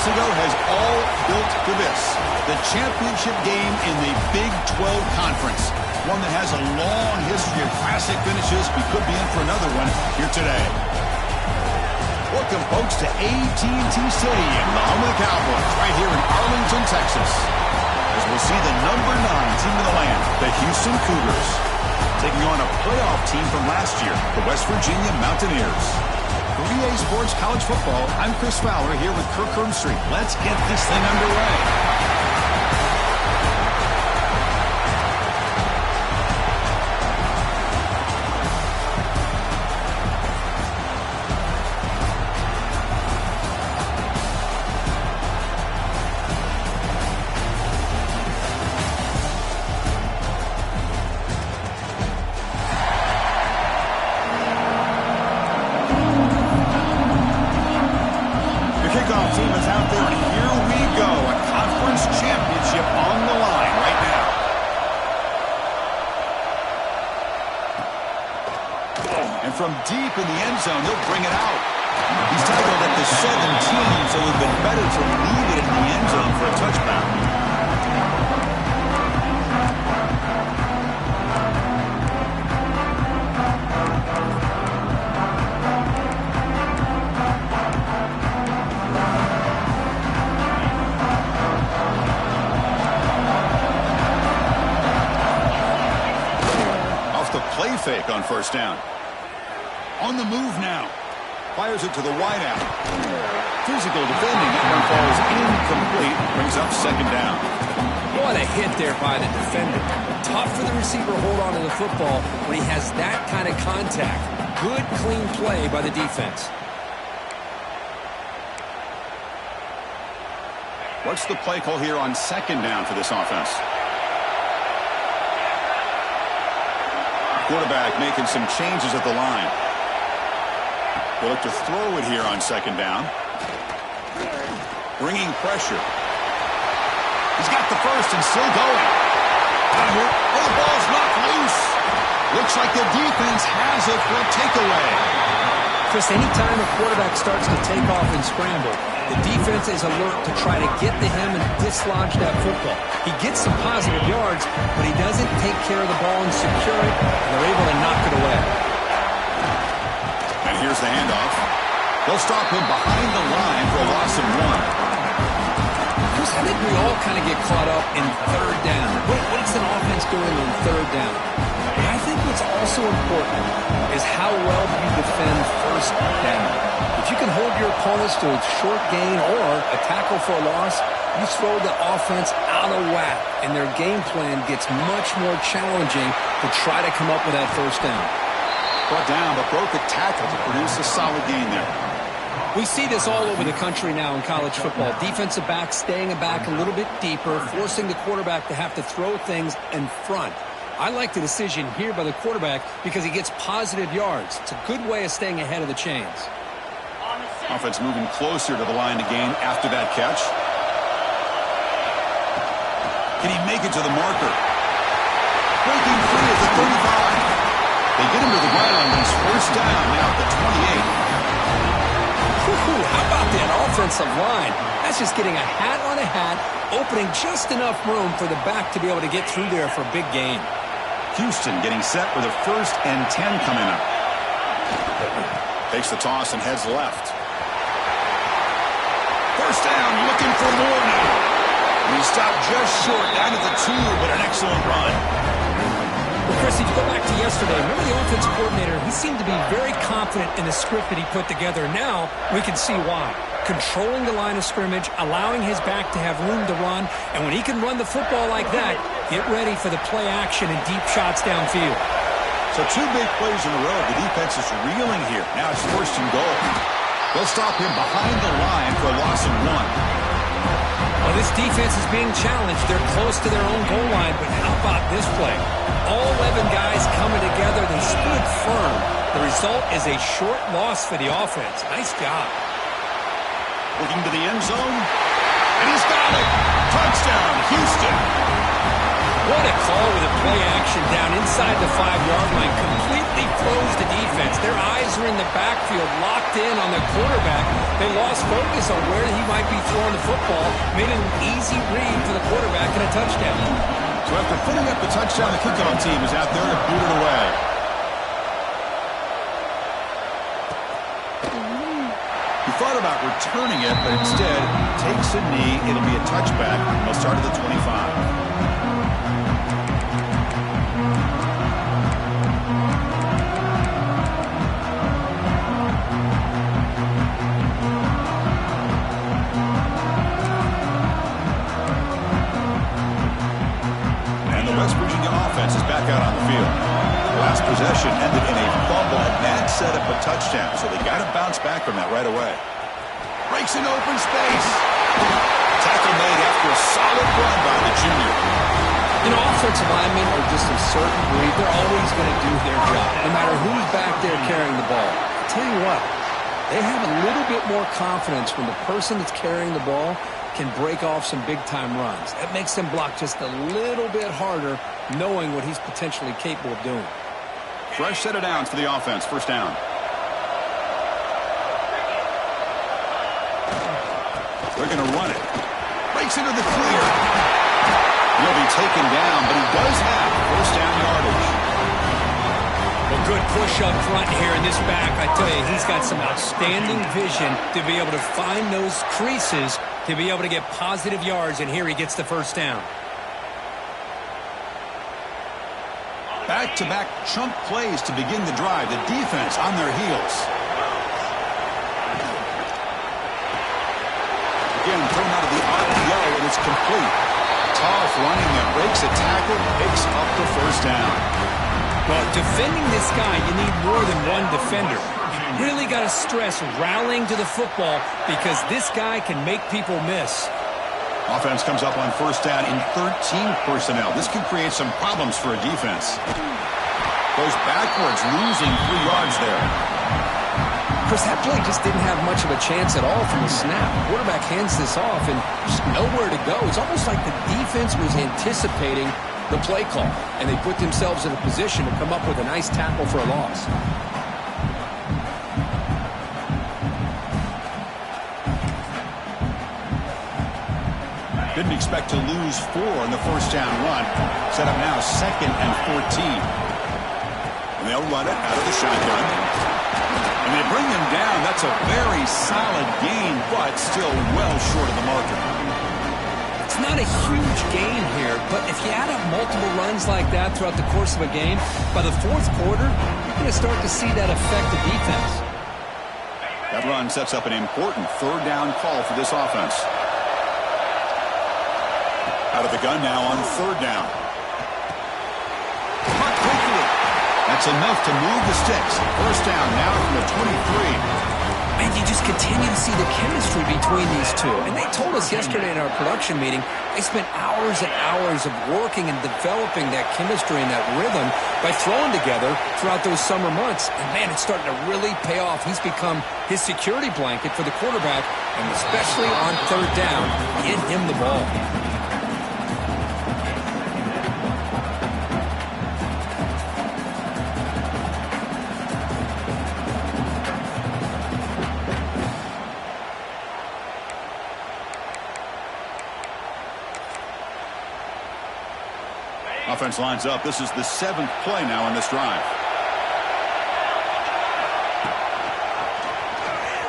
weeks ago has all built to this. The championship game in the Big 12 Conference. One that has a long history of classic finishes. We could be in for another one here today. Welcome, folks, to AT&T Stadium, the home of the Cowboys, right here in Arlington, Texas. As we'll see the number 9 team in the land, the Houston Cougars, taking on a playoff team from last year, the West Virginia Mountaineers. For EA Sports College Football, I'm Chris Fowler here with Kirk Herbstreit. Let's get this thing underway. From deep in the end zone, he'll bring it out. He's tackled at the 17, so it would have been better to leave it in the end zone for a touchback. Off the play fake on first down. On the move now. Fires it to the wideout. Physical defending. That one falls incomplete. Brings up second down. What a hit there by the defender. Tough for the receiver to hold on to the football when he has that kind of contact. Good, clean play by the defense. What's the play call here on second down for this offense? Quarterback making some changes at the line. They'll look to throw it here on second down. Bringing pressure. He's got the first and still going. Out here. Oh, the ball's knocked loose. Looks like the defense has it for a takeaway. Chris, anytime a quarterback starts to take off and scramble, the defense is alert to try to get to him and dislodge that football. He gets some positive yards, but he doesn't take care of the ball and secure it, and they're able to knock it away. And here's the handoff. They'll stop him behind the line for a loss of 1. Chris, I think we all kind of get caught up in third down. What's an offense doing on third down? But I think what's also important is how well you defend first down. If you can hold your opponents to a short gain or a tackle for a loss, you throw the offense out of whack, and their game plan gets much more challenging to try to come up with that first down. Brought down, but broke a tackle to produce a solid gain there. We see this all over the country now in college football. Defensive backs staying back a little bit deeper, forcing the quarterback to have to throw things in front. I like the decision here by the quarterback because he gets positive yards. It's a good way of staying ahead of the chains. Offense moving closer to the line to gain after that catch. Can he make it to the marker? Breaking free at the 35. They get him to the ground. He's first down now at the 28. How about that offensive line? That's just getting a hat on a hat, opening just enough room for the back to be able to get through there for a big gain. Houston getting set with a 1st and 10 coming up. Takes the toss and heads left. First down, looking for more now. He stopped just short, down to the 2, but an excellent run. Well, Chris, if you go back to yesterday, remember the offensive coordinator, he seemed to be very confident in the script that he put together. Now we can see why. Controlling the line of scrimmage, allowing his back to have room to run, and when he can run the football like that, get ready for the play action and deep shots downfield. So 2 big plays in a row. The defense is reeling here. Now it's 1st and goal. They'll stop him behind the line for a loss of 1. Well, this defense is being challenged. They're close to their own goal line, but how about this play? All 11 guys coming together. They stood firm. The result is a short loss for the offense. Nice job. Looking to the end zone, and he's got it. Touchdown, Houston. What a call with a play action down inside the 5-yard line. Completely closed the defense. Their eyes are in the backfield, locked in on the quarterback. They lost focus on where he might be throwing the football. Made it an easy read for the quarterback and a touchdown. So after putting up the touchdown, the kickoff team is out there to boot it away. He thought about returning it, but instead takes a knee. It'll be a touchback. They'll start at the 25. West Virginia offense is back out on the field. The last possession ended in a fumble, and that set up a touchdown, so they got to bounce back from that right away. Breaks in open space. Tackle made after a solid run by the junior. You know, offensive linemen are just a certain breed. They're always going to do their job, no matter who's back there carrying the ball. I'll tell you what, they have a little bit more confidence when the person that's carrying the ball can break off some big-time runs. That makes them block just a little bit harder, knowing what he's potentially capable of doing. Fresh set of downs for the offense. First down. They're going to run it. Breaks into the clear. He'll be taken down, but he does have first down yardage. Well, good push up front here in this back. I tell you, he's got some outstanding vision to be able to find those creases to be able to get positive yards, and here he gets the first down. Back-to-back chunk plays to begin the drive. The defense on their heels. Again, thrown out of the RPO, and it's complete. Tough running that breaks a tackle, picks up the first down. Well, defending this guy, you need more than one defender. Really got to stress rallying to the football because this guy can make people miss. Offense comes up on first down in 13 personnel. This can create some problems for a defense. Goes backwards, losing 3 yards there. Chris, that play just didn't have much of a chance at all from the snap. Quarterback hands this off and just nowhere to go. It's almost like the defense was anticipating the play call, and they put themselves in a position to come up with a nice tackle for a loss. Didn't expect to lose 4 on the first down run. Set up now 2nd and 14. And they'll run it out of the shotgun. And they bring him down. That's a very solid gain, but still well short of the marker. It's not a huge gain here, but if you add up multiple runs like that throughout the course of a game, by the 4th quarter, you're going to start to see that affect the defense. That run sets up an important 3rd down call for this offense. Out of the gun now on 3rd down. Caught quickly. That's enough to move the sticks. First down now from the 23. And you just continue to see the chemistry between these two. And they told us yesterday in our production meeting, they spent hours and hours of working and developing that chemistry and that rhythm by throwing together throughout those summer months. And, man, it's starting to really pay off. He's become his security blanket for the quarterback, and especially on 3rd down, get him the ball. Offense lines up. This is the 7th play now in this drive.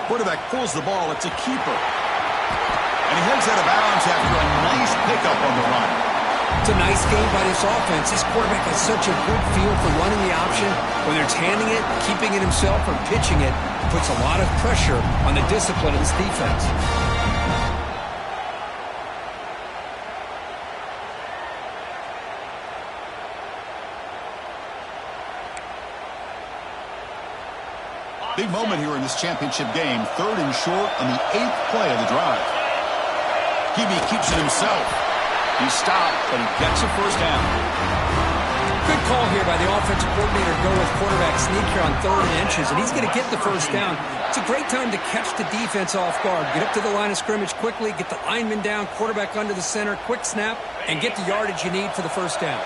Quarterback pulls the ball. It's a keeper. And he heads out of bounds after a nice pickup on the run. It's a nice game by this offense. This quarterback has such a good feel for running the option. Whether it's handing it, keeping it himself, or pitching it, puts a lot of pressure on the discipline of this defense. Big moment here in this championship game. 3rd and short on the 8th play of the drive. Hebe keeps it himself. He stopped, but he gets a first down. Good call here by the offensive coordinator to go with quarterback sneak here on 3rd and inches, and he's going to get the first down. It's a great time to catch the defense off guard. Get up to the line of scrimmage quickly, get the lineman down, quarterback under the center, quick snap, and get the yardage you need for the first down.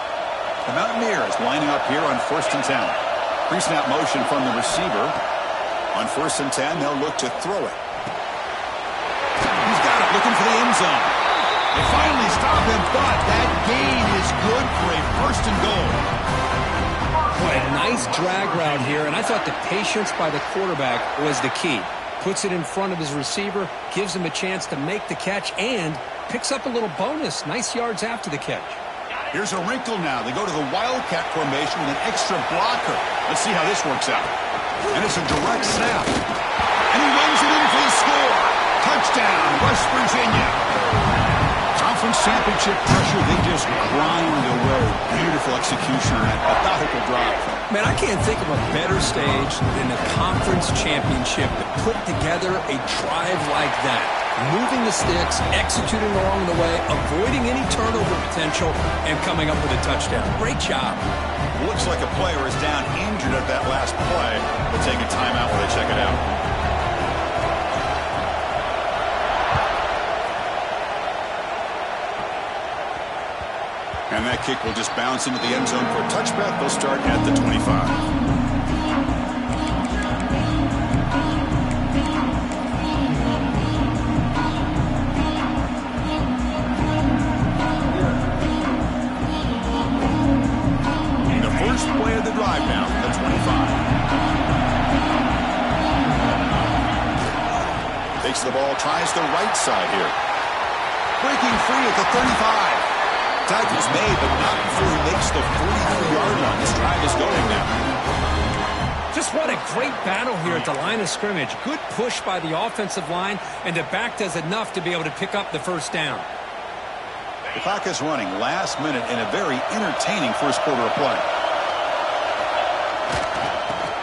The Mountaineers lining up here on 1st and 10. Pre-snap motion from the receiver. On 1st and 10, they'll look to throw it. He's got it, looking for the end zone. They finally stop him, but that gain is good for a 1st and goal. Boy, a nice drag route here, and I thought the patience by the quarterback was the key. Puts it in front of his receiver, gives him a chance to make the catch, and picks up a little bonus. Nice yards after the catch. Here's a wrinkle now. They go to the Wildcat formation with an extra blocker. Let's see how this works out. And it's a direct snap. And he runs it in for the score. Touchdown, West Virginia. Conference championship pressure, they just grind away. Beautiful execution on that methodical drive. Man, I can't think of a better stage than the conference championship to put together a drive like that. Moving the sticks, executing along the way, avoiding any turnover potential, and coming up with a touchdown. Great job. Looks like a player is down injured at that last play. They'll take a timeout while they check it out. And that kick will just bounce into the end zone for a touchback. They'll start at the 25. Play of the drive now, the 25. Takes the ball, tries the right side here. Breaking free at the 35. Tackle's made, but not before he makes the 43-yard line. This drive is going now. Just what a great battle here at the line of scrimmage. Good push by the offensive line, and the back does enough to be able to pick up the first down. The clock is running last minute in a very entertaining first quarter of play.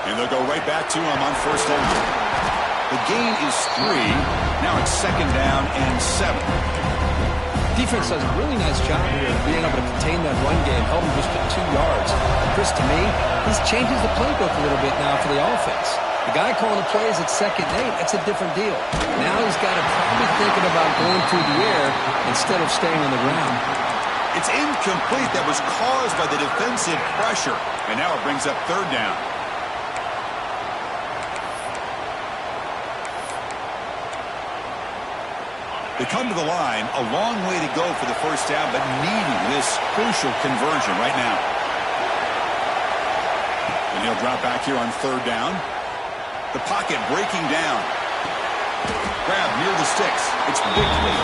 And they'll go right back to him on 1st and 10. The gain is 3. Now it's 2nd down and 7. Defense does a really nice job here of being able to contain that run game, held him just to 2 yards. Chris, to me, this changes the playbook a little bit now for the offense. The guy calling the plays at 2nd and 8, that's a different deal. Now he's got to probably thinking about going through the air instead of staying on the ground. It's incomplete. That was caused by the defensive pressure. And now it brings up 3rd down. They come to the line, a long way to go for the first down, but needing this crucial conversion right now. And he'll drop back here on 3rd down. The pocket breaking down. Grab near the sticks. It's Bickley.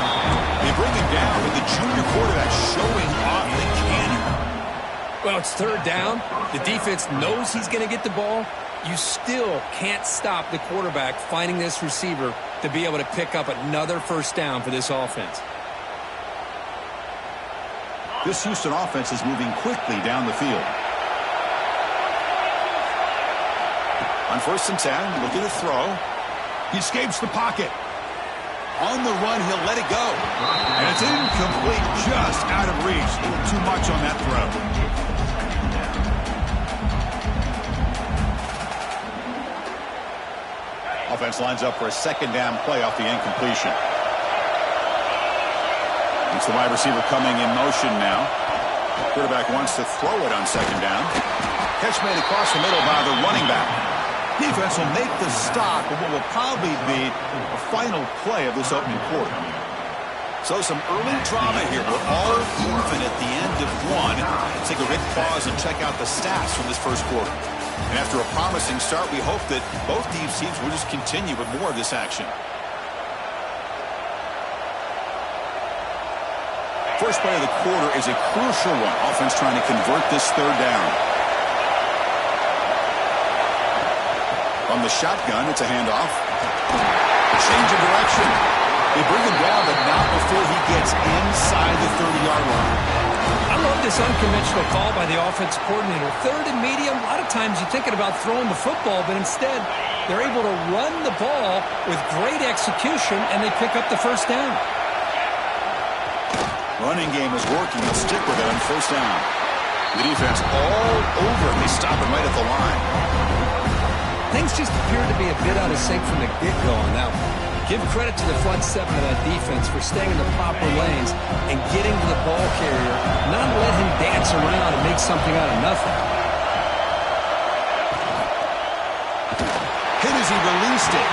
They bring him down with the junior quarterback showing off the cannon. Well, it's 3rd down. The defense knows he's going to get the ball. You still can't stop the quarterback finding this receiver to be able to pick up another first down for this offense. This Houston offense is moving quickly down the field. On 1st and 10, looking to throw. He escapes the pocket. On the run, he'll let it go. And it's incomplete, just out of reach. A little too much on that throw. Offense lines up for a 2nd down play off the incompletion. It's the wide receiver coming in motion now. Quarterback wants to throw it on 2nd down. Catch made across the middle by the running back. Defense will make the stop of what will probably be a final play of this opening quarter. So some early drama here. We're all even at the end of 1. Let's take a quick pause and check out the stats from this first quarter. And after a promising start, we hope that both these teams will just continue with more of this action. First play of the quarter is a crucial one. Offense trying to convert this 3rd down. From the shotgun, it's a handoff. Change of direction. They bring him down, but not before he gets inside the 30-yard line. I love this unconventional call by the offense coordinator. 3rd and medium, a lot of times you're thinking about throwing the football, but instead they're able to run the ball with great execution, and they pick up the first down. Running game is working. Let's stick with it on 1st down. The defense all over. They stop him right at the line. things just appeared to be a bit out of sync from the get-go on that one. Give credit to the front seven of that defense for staying in the proper lanes and getting to the ball carrier, not let him dance around and make something out of nothing. Hit as he released it,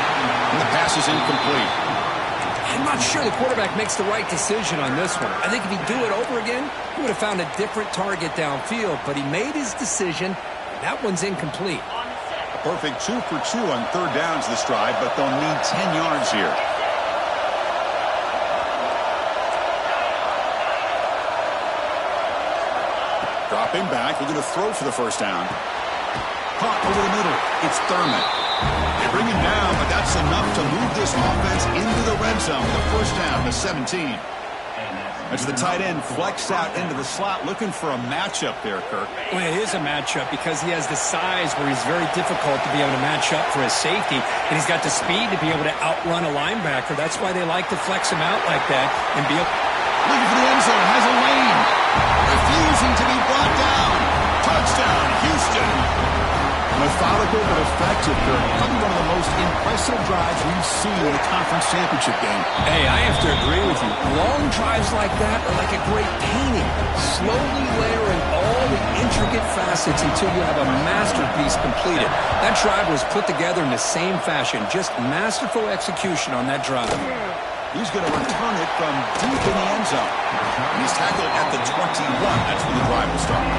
and the pass is incomplete. I'm not sure the quarterback makes the right decision on this one. I think if he'd do it over again, he would have found a different target downfield, but he made his decision. That one's incomplete. A perfect 2 for 2 on third downs this drive, but they'll need 10 yards here. Dropping back, we're going to throw for the first down. Caught over the middle. It's Thurman. They bring him down, but that's enough to move this offense into the red zone with a first down to 17. As the tight end flexed out into the slot, looking for a matchup there, Kirk. Well, it is a matchup because he has the size where he's very difficult to be able to match up for his safety, and he's got the speed to be able to outrun a linebacker. That's why they like to flex him out like that and be able... Looking for the end zone, has a lane. Refusing to be brought down. Touchdown, Houston. Methodical but effective, Kirk. Probably one of the most impressive drives we've seen in a conference championship game. Hey, I have to agree with you. Long drives like that are like a great painting. Slowly layering all the intricate facets until you have a masterpiece completed. That drive was put together in the same fashion. Just masterful execution on that drive. He's going to return it from deep in the end zone. And he's tackled at the 21. That's when the drive will start.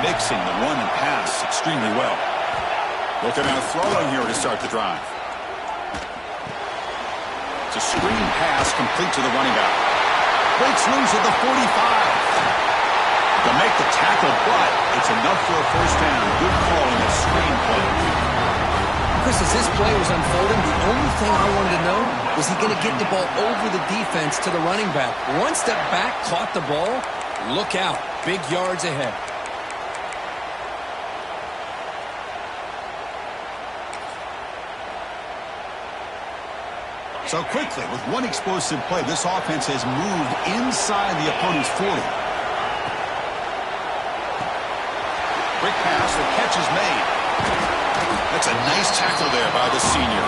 Mixing the run and pass extremely well. Looking at throwing here to start the drive. It's a screen pass complete to the running back. Breaks loose at the 45. To make the tackle, but it's enough for a first down. Good call in the screen play. Chris, as this play was unfolding, the only thing I wanted to know was he going to get the ball over the defense to the running back. One step back, caught the ball. Look out. Big yards ahead. So quickly, with one explosive play, this offense has moved inside the opponent's 40. Quick pass, the catch is made. That's a nice tackle there by the senior.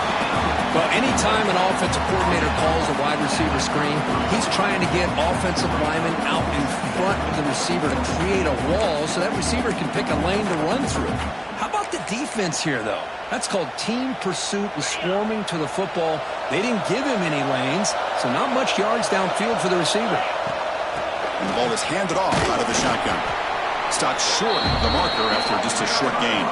Well, anytime an offensive coordinator calls a wide receiver screen, he's trying to get offensive linemen out in front of the receiver to create a wall so that receiver can pick a lane to run through. How about the defense here, though? That's called team pursuit and swarming to the football. They didn't give him any lanes, so not much yards downfield for the receiver. And the ball is handed off out of the shotgun. Stopped short of the marker after just a short gain.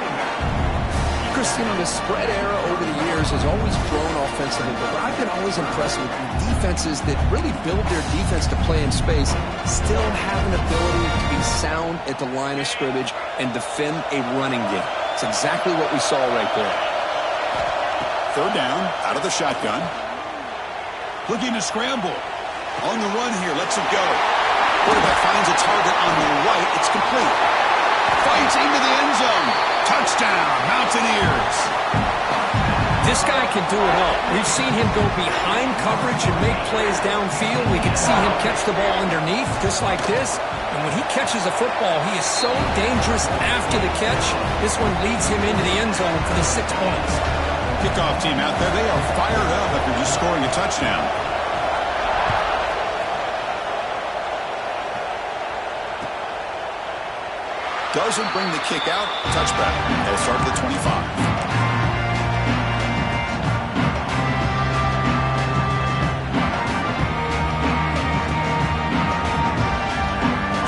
Chris, you know, the spread era over the years has always grown offensively, but I've been always impressed with defenses that really build their defense to play in space, still have an ability to be sound at the line of scrimmage and defend a running game. It's exactly what we saw right there. Third down, out of the shotgun. Looking to scramble. On the run here, lets it go. Quarterback finds a target on the right. It's complete. Fights into the end zone. Touchdown, Mountaineers. This guy can do it all. We've seen him go behind coverage and make plays downfield. We can see him catch the ball underneath, just like this. And when he catches a football, he is so dangerous after the catch. This one leads him into the end zone for the 6 points. Kickoff team out there, they are fired up after just scoring a touchdown. Doesn't bring the kick out. Touchback. They'll start at the 25.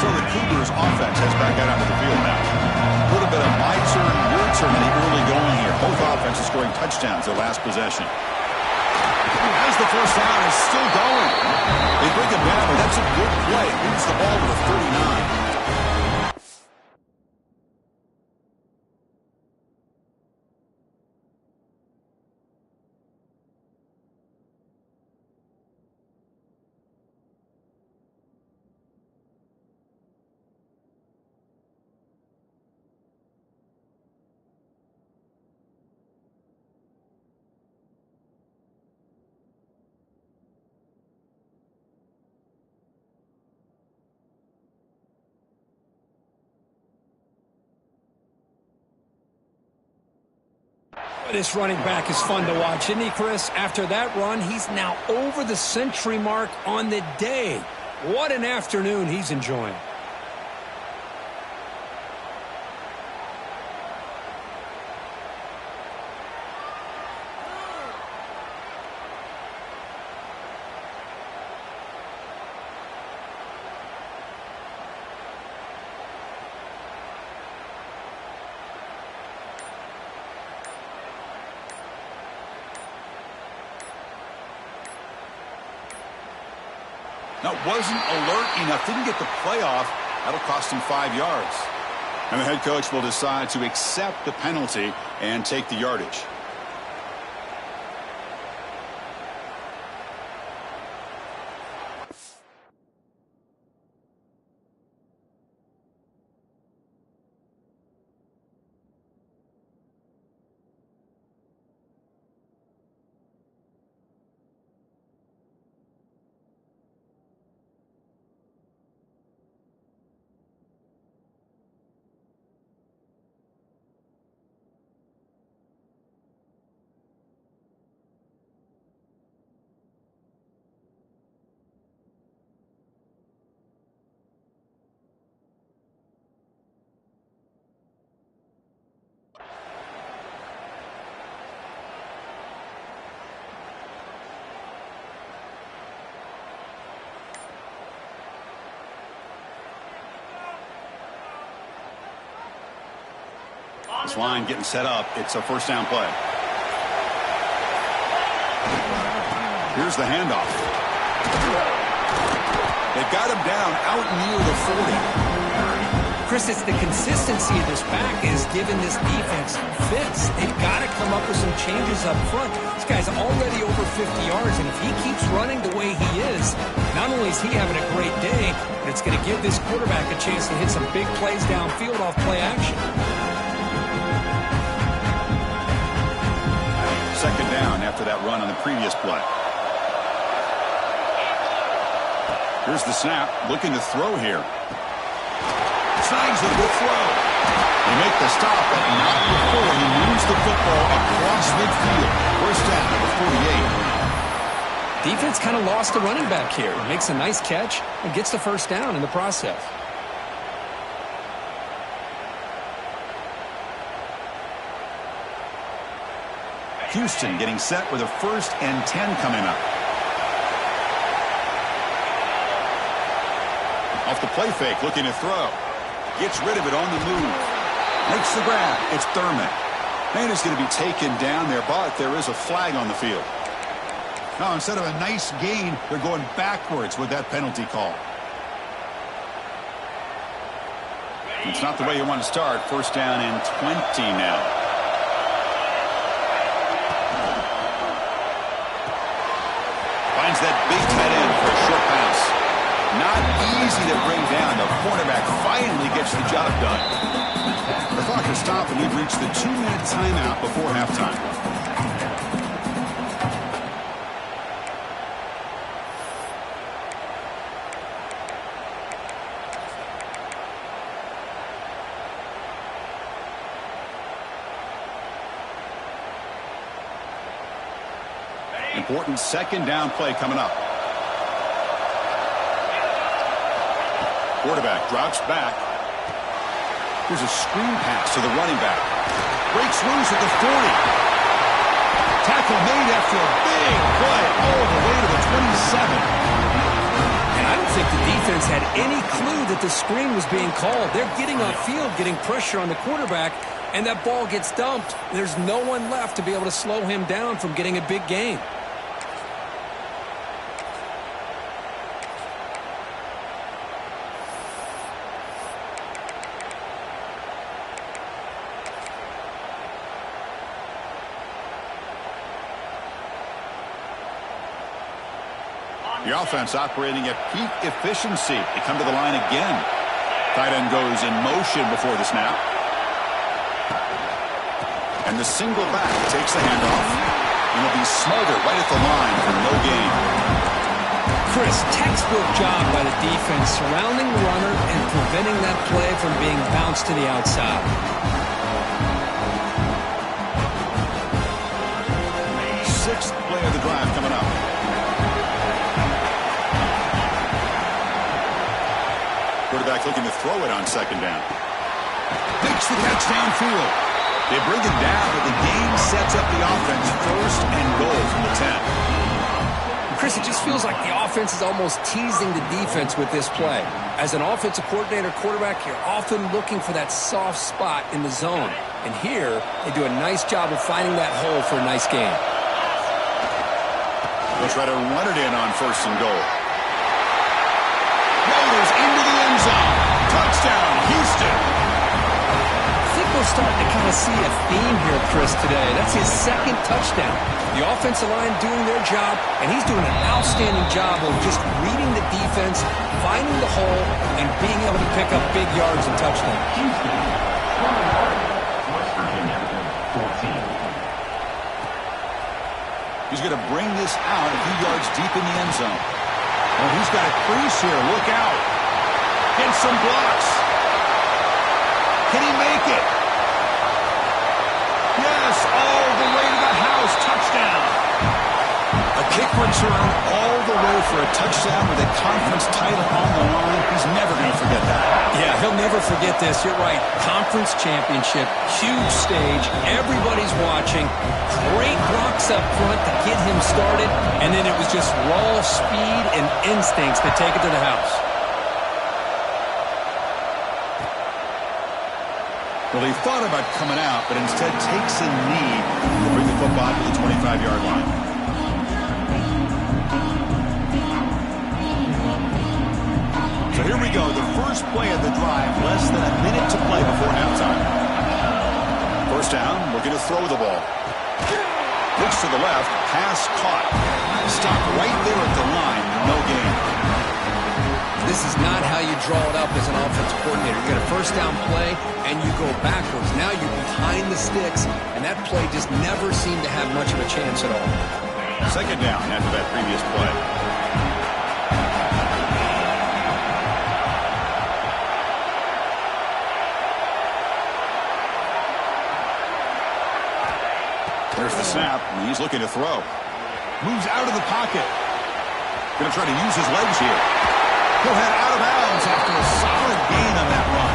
So the Cougars offense heads back out onto the field now. A little bit of my turn, your turn in the early going here. Both offenses scoring touchdowns their last possession. As the first down is still going. They bring it down, but that's a good play. Moves the ball to the 39. This running back is fun to watch, isn't he, Chris? After that run, he's now over the century mark on the day. What an afternoon he's enjoying. That wasn't alert enough. Didn't get the play off. That'll cost him 5 yards. And the head coach will decide to accept the penalty and take the yardage. This line getting set up. It's a first down play. Here's the handoff. They got him down out near the 40. Chris, it's the consistency of this back is giving this defense fits. They've got to come up with some changes up front. This guy's already over 50 yards, and if he keeps running the way he is, not only is he having a great day, but it's going to give this quarterback a chance to hit some big plays downfield off play action. Second down after that run on the previous play. Here's the snap, looking to throw here. Signs the good throw. They make the stop, but not before he moves the football across midfield. First down at the 48. Defense kind of lost the running back here. Makes a nice catch and gets the first down in the process. Houston getting set with a 1st and 10 coming up. Off the play fake, looking to throw. Gets rid of it on the move. Makes the grab. It's Thurman. And it's going to be taken down there, but there is a flag on the field. Now, instead of a nice gain, they're going backwards with that penalty call. It's not the way you want to start. First down and 20 now. Finds that big tight end for a short pass. Not easy to bring down. The cornerback finally gets the job done. The clock has stopped, and we've reached the 2-minute timeout before halftime. Important second down play coming up. Quarterback drops back. Here's a screen pass to the running back. Breaks loose at the 40. Tackle made after a big play all the way to the 27. And I don't think the defense had any clue that the screen was being called. They're getting upfield, getting pressure on the quarterback, and that ball gets dumped. There's no one left to be able to slow him down from getting a big gain. The offense operating at peak efficiency. They come to the line again. Tight end goes in motion before the snap. And the single back takes the handoff. And will be smothered right at the line for no gain. Chris, textbook job by the defense surrounding the runner and preventing that play from being bounced to the outside. quarterback looking to throw it on second down. Makes the catch downfield. They bring it down, but the game sets up the offense first and goal from the 10. Chris, it just feels like the offense is almost teasing the defense with this play. As an offensive coordinator, quarterback, you're often looking for that soft spot in the zone. And here, they do a nice job of finding that hole for a nice gain. They'll try to run it in on first and goal. Rolls into the end zone. Touchdown, Houston. I think we're starting to kind of see a theme here, Chris, today. That's his second touchdown. The offensive line doing their job, and he's doing an outstanding job of just reading the defense, finding the hole, and being able to pick up big yards and touchdowns. He's going to bring this out a few yards deep in the end zone. Oh, he's got a crease here. Look out. Get some blocks. Can he make it? Yes, all the way to the house. Touchdown. A kick return all the way for a touchdown with a conference title on the line. He's never going to forget that. Yeah, he'll never forget this. You're right. Conference championship, huge stage. Everybody's watching. Great blocks up front to get him started. And then it was just raw speed and instincts to take it to the house. Well, he thought about coming out, but instead takes a knee to bring the football to the 25-yard line. So here we go, the first play of the drive, less than a minute to play before halftime. First down, looking to throw the ball. Looks to the left, pass caught. Stopped right there at the line, no gain. This is not how you draw it up as an offensive coordinator. You get a first down play, and you go backwards. Now you're behind the sticks, and that play just never seemed to have much of a chance at all. Second down after that previous play. There's the snap, and he's looking to throw. Moves out of the pocket. Going to try to use his legs here. He'll head out of bounds after a solid gain on that run.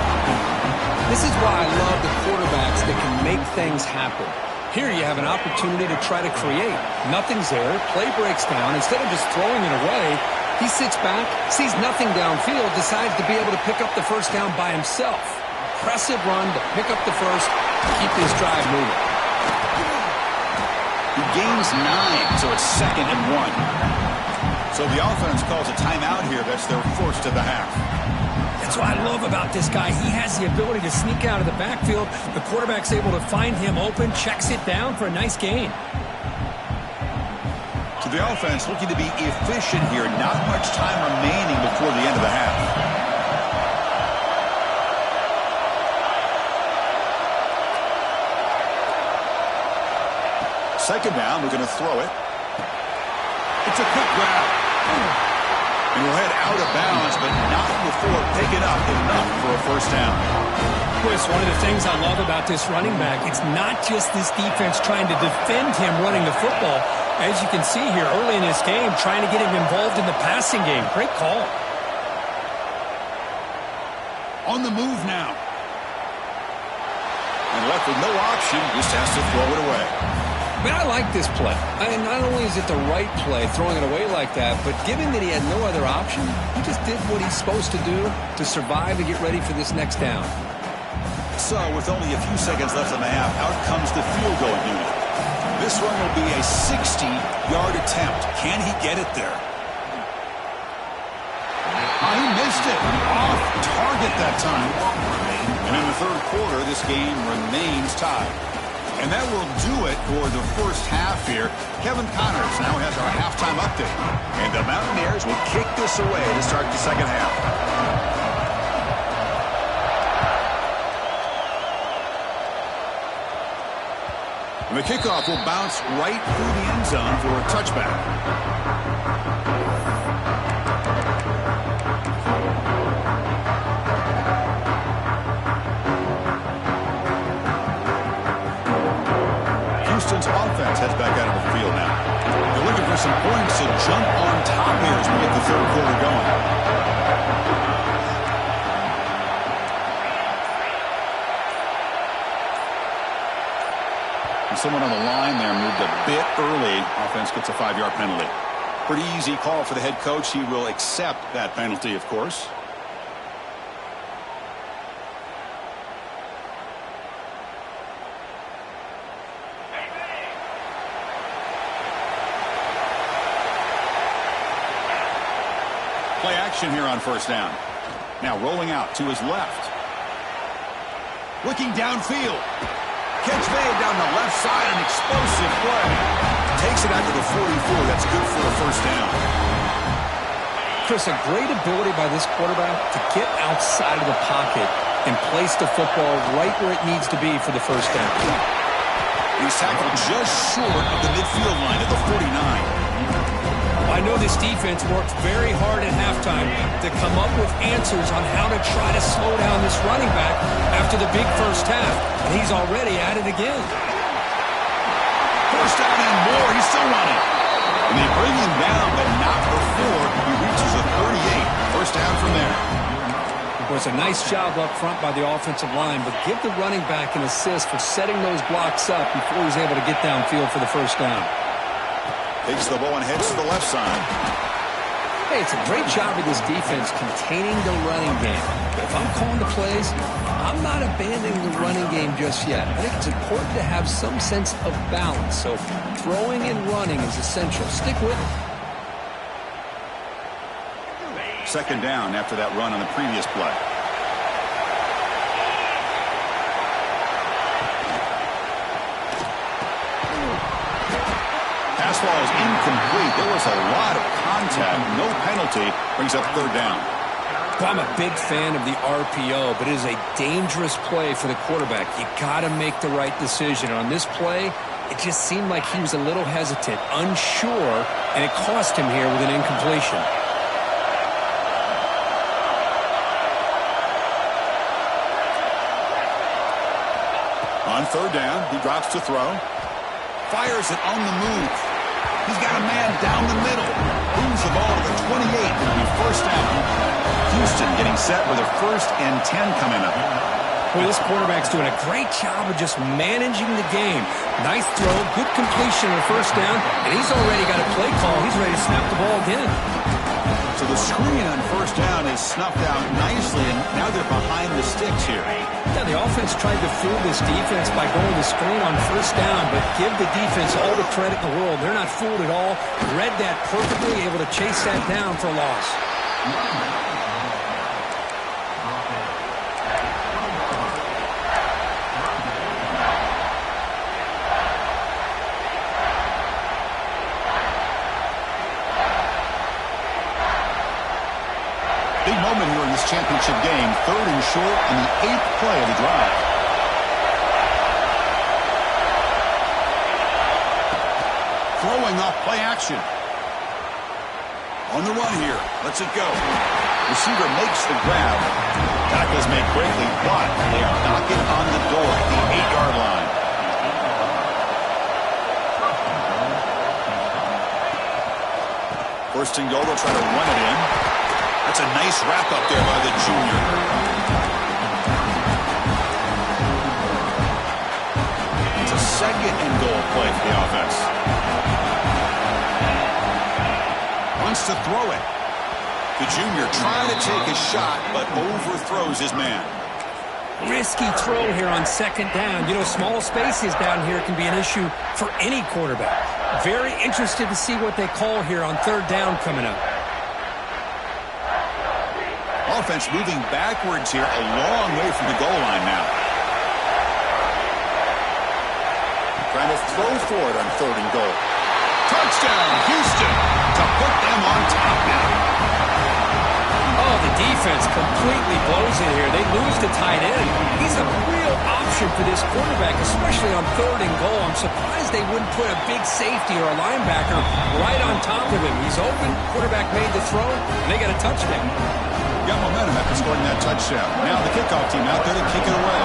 This is why I love the quarterbacks that can make things happen. Here you have an opportunity to try to create. Nothing's there. Play breaks down. Instead of just throwing it away, he sits back, sees nothing downfield, decides to be able to pick up the first down by himself. Impressive run to pick up the first, keep this drive moving. He gains 9, so it's 2nd and 1. So the offense calls a timeout here. That's their first of the half. That's what I love about this guy. He has the ability to sneak out of the backfield. The quarterback's able to find him open, checks it down for a nice gain. So the offense looking to be efficient here. Not much time remaining before the end of the half. Second down, we're going to throw it. It's a quick grab. And we'll head out of bounds, but not before picking up enough for a first down. Chris, one of the things I love about this running back, it's not just this defense trying to defend him running the football. As you can see here early in this game, trying to get him involved in the passing game. Great call. On the move now. And left with no option, just has to throw it away. I mean, I like this play. And not only is it the right play, throwing it away like that, but given that he had no other option, he just did what he's supposed to do to survive and get ready for this next down. So, with only a few seconds left in the half, out comes the field goal unit. This run will be a 60-yard attempt. Can he get it there? He missed it. Off target that time. And in the third quarter, this game remains tied. And that will do it for the first half here. Kevin Connors now has our halftime update. And the Mountaineers will kick this away to start the second half. And the kickoff will bounce right through the end zone for a touchback. Houston's offense heads back out of the field now. They're looking for some points to jump on top here as we get the third quarter going. And someone on the line there moved a bit early. Offense gets a 5-yard penalty. Pretty easy call for the head coach. He will accept that penalty, of course. Play action here on first down. Now rolling out to his left. Looking downfield. Catch made down the left side. An explosive play. Takes it out to the 44. That's good for a first down. Chris, a great ability by this quarterback to get outside of the pocket and place the football right where it needs to be for the first down. He's tackled just short of the midfield line at the 49. I know this defense worked very hard at halftime to come up with answers on how to try to slow down this running back after the big first half, and he's already at it again. First down and more. He's still running. And they bring him down, but not before he reaches the 38. First down from there. It was a nice job up front by the offensive line, but give the running back an assist for setting those blocks up before he's able to get downfield for the first down. Takes the ball and heads to the left side. Hey, it's a great job of this defense containing the running game. But if I'm calling the plays, I'm not abandoning the running game just yet. I think it's important to have some sense of balance. So throwing and running is essential. Stick with it. Second down after that run on the previous play. Pass ball is incomplete. There was a lot of contact. No penalty. Brings up third down. I'm a big fan of the RPO, but it is a dangerous play for the quarterback. You got to make the right decision. On this play, it just seemed like he was a little hesitant, unsure, and it cost him here with an incompletion. On third down, he drops to throw. Fires it on the move. He's got a man down the middle. Moves the ball to the 28. It'll be first down. Houston getting set with a 1st and 10 coming up. Well, this quarterback's doing a great job of just managing the game. Nice throw, good completion on first down, and he's already got a play call. He's ready to snap the ball again. So the screen on first down is snuffed out nicely, and now they're behind the sticks here. Yeah, the offense tried to fool this defense by going to screen on first down, but give the defense all the credit in the world. They're not fooled at all. Read that perfectly, able to chase that down for a loss. Big moment here in this championship game. 3rd and short on the 8th play of the drive. Throwing off play action. On the run here. Lets it go. Receiver makes the grab. Tackles made quickly, but they are knocking on the door at the 8-yard line. First and goal, they'll try to run it in. That's a nice wrap up there by the junior. It's a 2nd and goal play for the offense. Wants to throw it. The junior trying to take a shot, but overthrows his man. Risky throw here on 2nd down. You know, small spaces down here can be an issue for any quarterback. Very interested to see what they call here on 3rd down coming up. Offense moving backwards here, a long way from the goal line now. Trying to throw for it on 3rd and goal. Touchdown, Houston, to put them on top now. Oh, the defense completely blows it here. They lose the tight end. He's a real option for this quarterback, especially on 3rd and goal. I'm surprised they wouldn't put a big safety or a linebacker right on top of him. He's open, quarterback made the throw, and they got a touchdown. Got momentum after scoring that touchdown. Now the kickoff team out there to kick it away.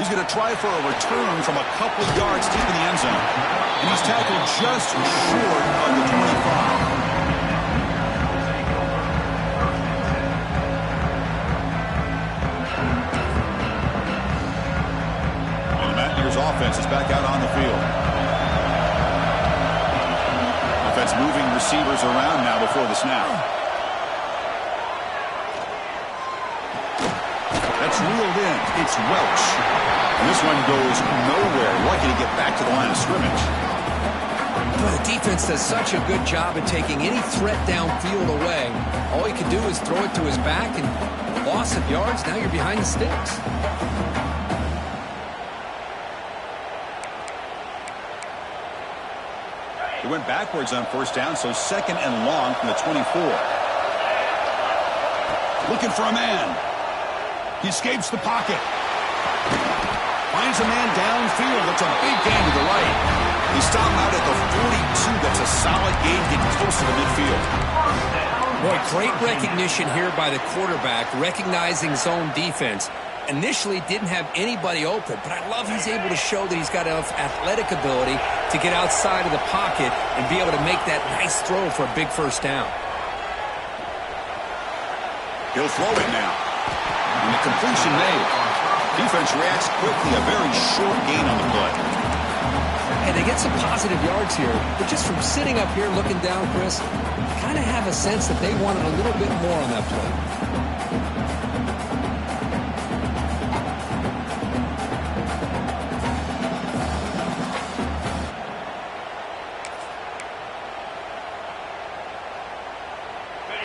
He's going to try for a return from a couple of yards deep in the end zone. And he's tackled just short of the 25. offense is back out on the field. Offense moving receivers around now before the snap. That's reeled in. It's Welch. And this one goes nowhere. Lucky to get back to the line of scrimmage. Well, the defense does such a good job at taking any threat downfield away. All he can do is throw it to his back, and loss of yards, now you're behind the sticks. He went backwards on first down, so 2nd and long from the 24. Looking for a man. He escapes the pocket. Finds a man downfield. That's a big gain to the right. He stopped out at the 42. That's a solid gain, getting close to the midfield. Boy, great recognition here by the quarterback, recognizing zone defense. Initially didn't have anybody open, but I love he's able to show that he's got enough athletic ability to get outside of the pocket and be able to make that nice throw for a big first down. He'll throw it now. And the completion made. Defense reacts quickly. A very short gain on the play. Hey, they get some positive yards here, but just from sitting up here looking down, Chris, I kind of have a sense that they wanted a little bit more on that play.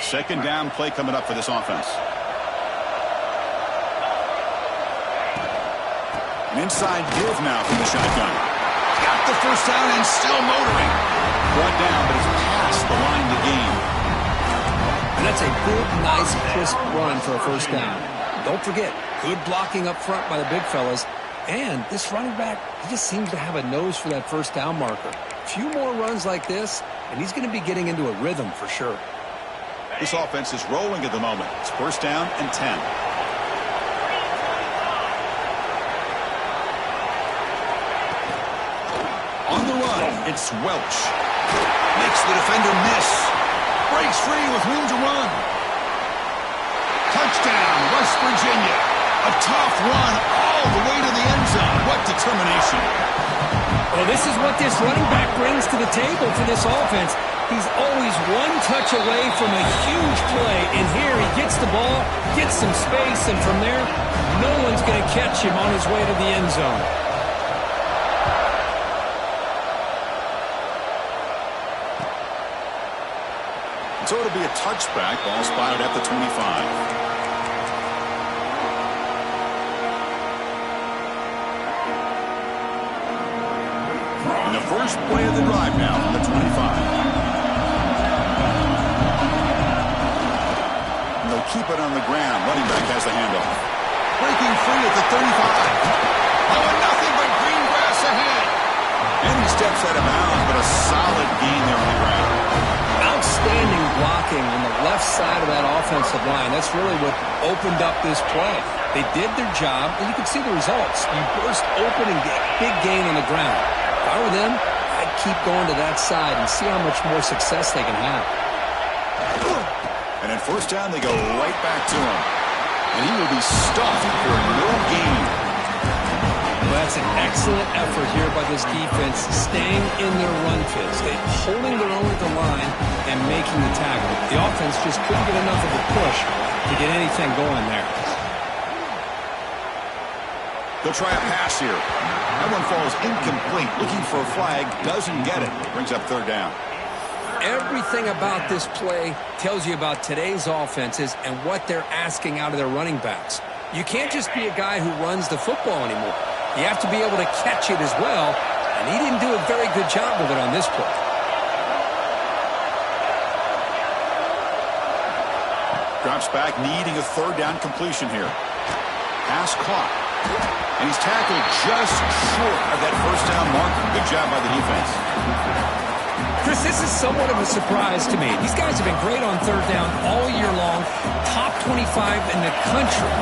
Second down play coming up for this offense. An inside give now from the shotgun. Got the first down and still motoring. Brought down, but it's past the line to gain. And that's a good, nice, crisp run for a first down. Don't forget, good blocking up front by the big fellas. And this running back, he just seems to have a nose for that first down marker. A few more runs like this, and he's going to be getting into a rhythm for sure. This offense is rolling at the moment. It's first down and 10. On the run, it's Welch. Makes the defender miss. Breaks free with room to run. Touchdown, West Virginia. A tough run all the way to the end zone. What determination. Well, this is what this running back brings to the table for this offense. He's always one touch away from a huge play, and here he gets the ball, gets some space, and from there, no one's going to catch him on his way to the end zone. So it'll be a touchback, ball spotted at the 25. And the first play of the drive now from the 25. Keep it on the ground. Running back has the handoff. Breaking free at the 35. Oh, and nothing but green grass ahead. And he steps out of bounds, but a solid gain there on the ground. Outstanding blocking on the left side of that offensive line. That's really what opened up this play. They did their job, and you can see the results. You burst open and get a big gain on the ground. If I were them, I'd keep going to that side and see how much more success they can have. And at first down, they go right back to him. And he will be stuffed for no gain. Well, that's an excellent effort here by this defense, staying in their run fits. They're holding their own at the line and making the tackle. The offense just couldn't get enough of a push to get anything going there. They'll try a pass here. That one falls incomplete. Looking for a flag, doesn't get it. Brings up third down. Everything about this play tells you about today's offenses and what they're asking out of their running backs. You can't just be a guy who runs the football anymore. You have to be able to catch it as well, and he didn't do a very good job with it on this play. Drops back, needing a third down completion here. Pass caught. And he's tackled just short of that first down marker. Good job by the defense. Chris, this is somewhat of a surprise to me. These guys have been great on third down all year long, top 25 in the country,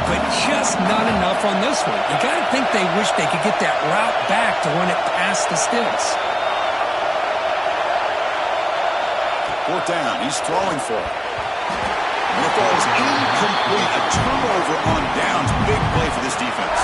but just not enough on this one. You got to think they wish they could get that route back to run it past the sticks. Fourth down, he's throwing for it. And it falls incomplete. A turnover on downs. Big play for this defense.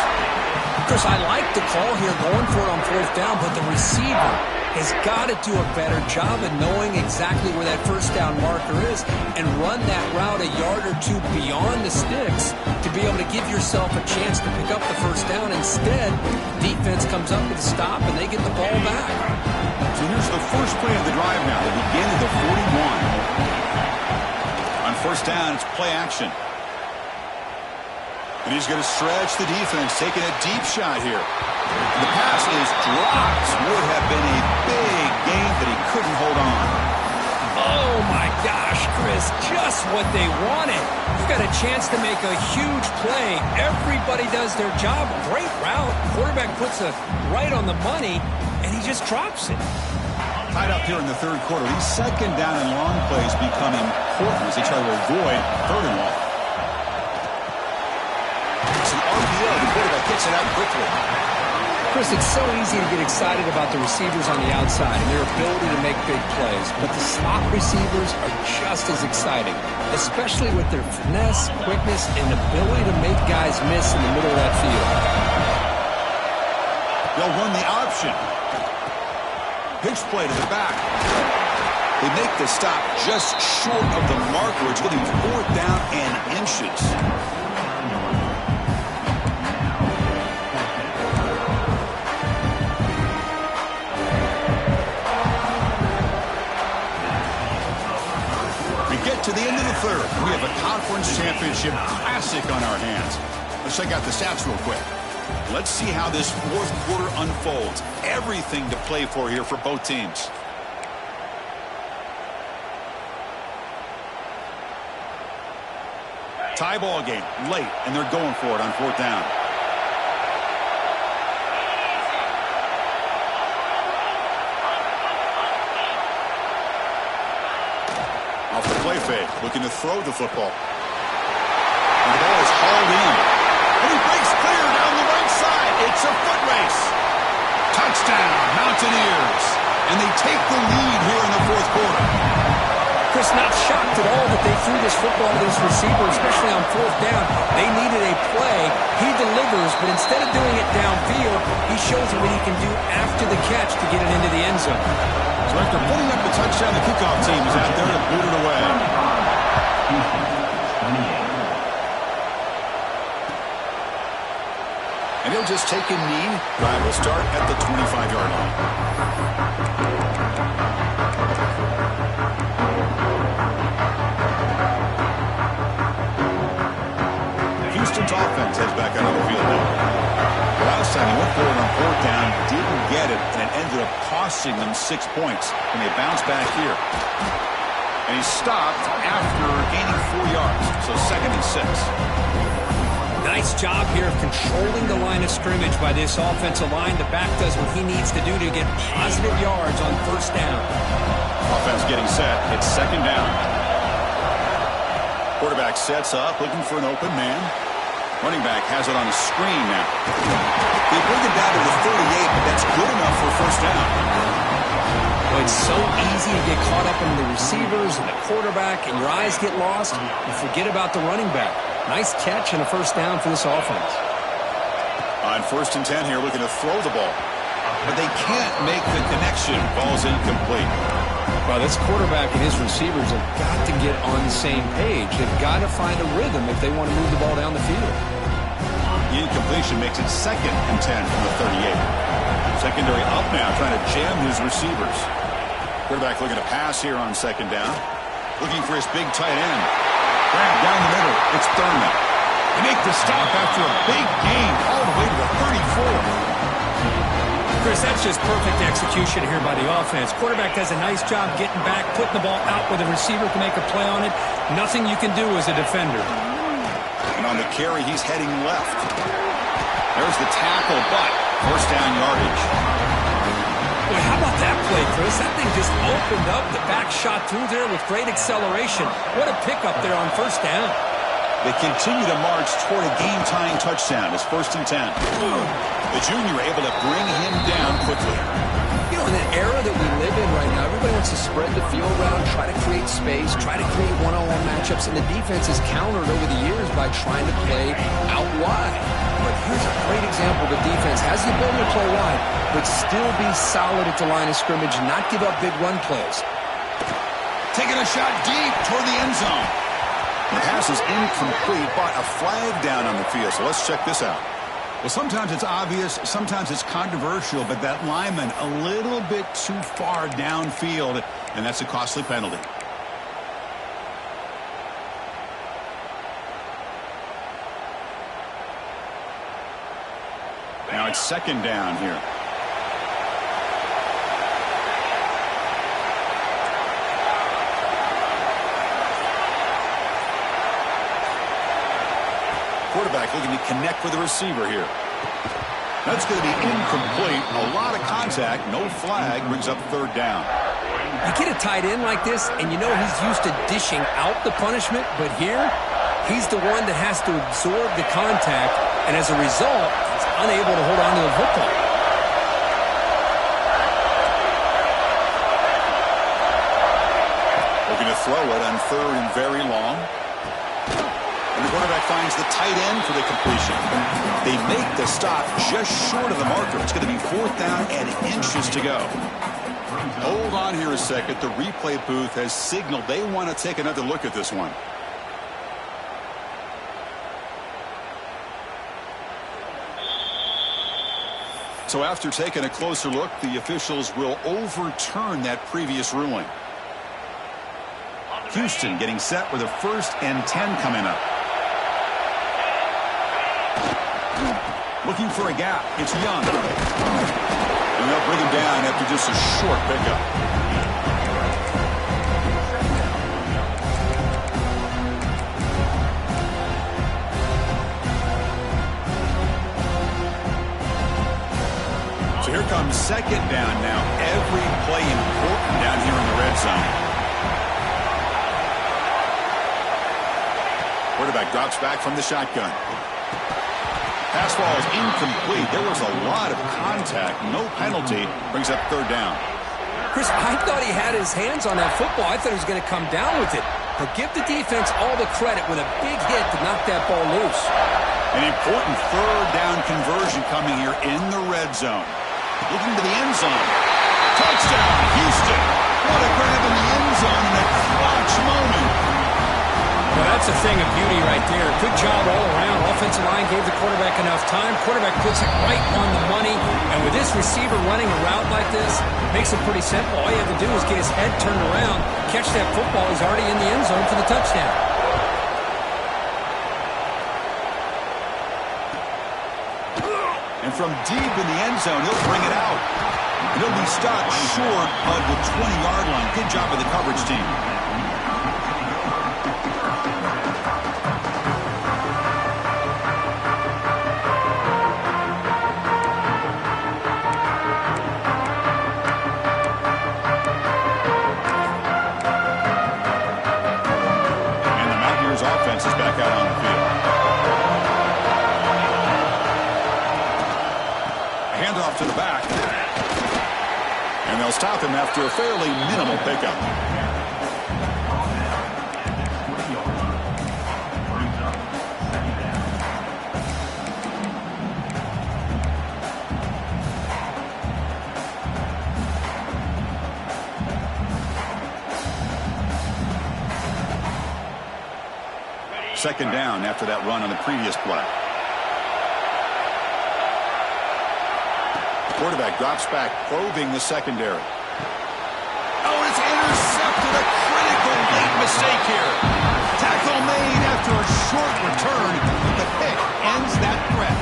Chris, I like the call here going for it on fourth down, but the receiver has got to do a better job of knowing exactly where that first down marker is and run that route a yard or two beyond the sticks to be able to give yourself a chance to pick up the first down. Instead, defense comes up with a stop and they get the ball back. So here's the first play of the drive now. They begin at the 41. On first down, it's play action. And he's going to stretch the defense, taking a deep shot here. The pass is dropped. Would have been a big gain, but he couldn't hold on. Oh, my gosh, Chris, just what they wanted. You've got a chance to make a huge play. Everybody does their job. Great route. Quarterback puts it right on the money, and he just drops it. Tied up here in the third quarter. These second down and long plays become important as they try to avoid third and long. It's an RPO. The quarterback gets it out quickly. Chris, it's so easy to get excited about the receivers on the outside and their ability to make big plays, but the slot receivers are just as exciting, especially with their finesse, quickness, and ability to make guys miss in the middle of that field. They'll run the option. Pitch play to the back. They make the stop just short of the marker. It's going to be fourth down and inches. To the end of the third, we have a conference championship classic on our hands. Let's check out the stats real quick. Let's see how this fourth quarter unfolds. Everything to play for here for both teams. Tie ball game late, and they're going for it on fourth down. Off the play fake, looking to throw the football. And the ball is hauled in. And he breaks clear down the right side. It's a foot race. Touchdown, Mountaineers. And they take the lead here in the fourth quarter. Chris, not shocked at all that they threw this football to this receiver, especially on fourth down. They needed a play. He delivers, but instead of doing it downfield, he shows them what he can do after the catch to get it into the end zone. So after putting up the touchdown, the kickoff team is out there to boot it away. And he'll just take a knee. Drive will start at the 25-yard line. Houston's offense heads back out on the field now. Last time he went for it on fourth down, didn't get it, and it ended up costing them 6 points. And they bounce back here. And he stopped after gaining 4 yards, so second and 6. Nice job here of controlling the line of scrimmage by this offensive line. The back does what he needs to do to get positive yards on first down. Offense getting set. It's second down. Quarterback sets up, looking for an open man. Running back has it on a screen now. They bring it down to the 38, but that's good enough for first down. Well, it's so easy to get caught up in the receivers and the quarterback, and your eyes get lost. You forget about the running back. Nice catch and a first down for this offense. On first and 10 here, looking to throw the ball. But they can't make the connection. Ball's incomplete. Well, this quarterback and his receivers have got to get on the same page. They've got to find a rhythm if they want to move the ball down the field. The incompletion makes it second and 10 from the 38. Secondary up now, trying to jam his receivers. Quarterback looking to pass here on second down. Looking for his big tight end. Grab down the middle. It's Thurman. They make the stop after a big gain all the way to the 34. Chris, that's just perfect execution here by the offense. Quarterback does a nice job getting back, putting the ball out where the receiver can make a play on it. Nothing you can do as a defender. And on the carry, he's heading left. There's the tackle, but first down yardage. Boy, how about that play, Chris? That thing just opened up. The back shot through there with great acceleration. What a pickup there on first down. They continue to march toward a game-tying touchdown. It's first and 10. The junior able to bring him down quickly. You know, in the era that we live in right now, everybody wants to spread the field around, try to create space, try to create one-on-one matchups, and the defense has countered over the years by trying to play out wide. But here's a great example. The defense has the ability to play wide, but still be solid at the line of scrimmage, not give up big run plays. Taking a shot deep toward the end zone. The pass is incomplete, but a flag down on the field. So let's check this out. Well, sometimes it's obvious, sometimes it's controversial, but that lineman a little bit too far downfield, and that's a costly penalty. Now it's second down here. Quarterback looking to connect with the receiver here. That's going to be incomplete. A lot of contact. No flag. Brings up third down. You get a tight end like this, and you know he's used to dishing out the punishment, but here, he's the one that has to absorb the contact, and as a result, he's unable to hold on to the football. Looking to throw it on third and very long. And the quarterback finds the tight end for the completion. They make the stop just short of the marker. It's going to be fourth down and inches to go. Hold on here a second. The replay booth has signaled they want to take another look at this one. So after taking a closer look, the officials will overturn that previous ruling. Houston getting set with a 1st and 10 coming up. Looking for a gap. It's Young. And they'll bring him down after just a short pickup. So here comes second down now. Every play important down here in the red zone. Quarterback drops back from the shotgun. Pass ball is incomplete. There was a lot of contact. No penalty. Brings up third down. Chris, I thought he had his hands on that football. I thought he was going to come down with it. But give the defense all the credit with a big hit to knock that ball loose. An important third down conversion coming here in the red zone. Looking to the end zone. Touchdown, Houston. What a grab in the end zone in a clutch moment. Well, that's a thing of beauty right there. Good job all around. Offensive line gave the quarterback enough time. Quarterback puts it right on the money. And with this receiver running a route like this, makes it pretty simple. All you have to do is get his head turned around, catch that football. He's already in the end zone for the touchdown. And from deep in the end zone, he'll bring it out. And he'll be stopped short of the 20-yard line. Good job by the coverage team. Offense is back out on the field. A handoff to the back. And they'll stop him after a fairly minimal pickup. Second down after that run on the previous play. Quarterback drops back, probing the secondary. Oh, it's intercepted. A critical late mistake here. Tackle made after a short return, but the pick ends that threat.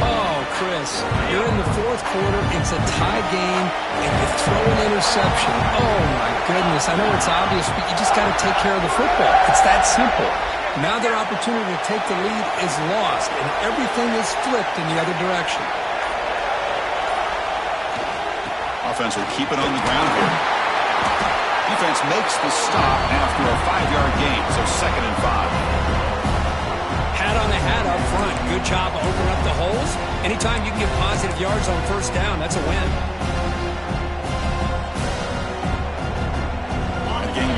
Oh, Chris, you're in the fourth quarter. It's a tie game, and you throw an interception. Oh, my goodness. I know it's obvious, but you just got to take care of the football. It's that simple. Now their opportunity to take the lead is lost, and everything is flipped in the other direction. Offense will keep it on the ground here. Defense makes the stop after a 5-yard gain, so 2nd and 5. Hat on the hat up front. Good job opening up the holes. Anytime you can get positive yards on first down, that's a win.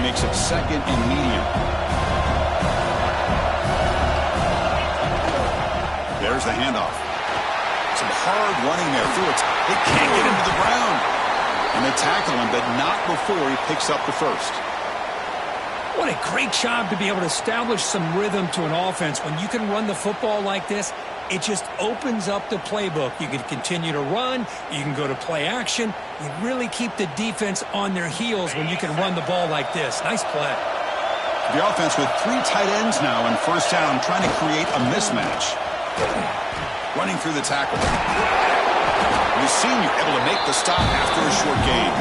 makes it second and medium. There's the handoff. Some hard running there through it. They can't get him to the ground. And they tackle him, but not before he picks up the first. What a great job to be able to establish some rhythm to an offense. When you can run the football like this, it just opens up the playbook. You can continue to run. You can go to play action. You really keep the defense on their heels when you can run the ball like this. Nice play. The offense with 3 tight ends now in first down, trying to create a mismatch. Running through the tackle. The senior able to make the stop after a short gain.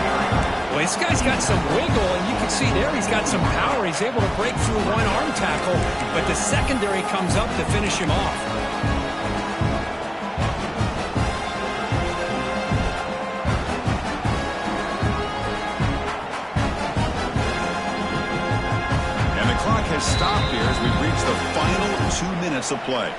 Well, this guy's got some wiggle, and you can see there he's got some power. He's able to break through one arm tackle, but the secondary comes up to finish him off. And the clock has stopped here as we reach the final 2 minutes of play.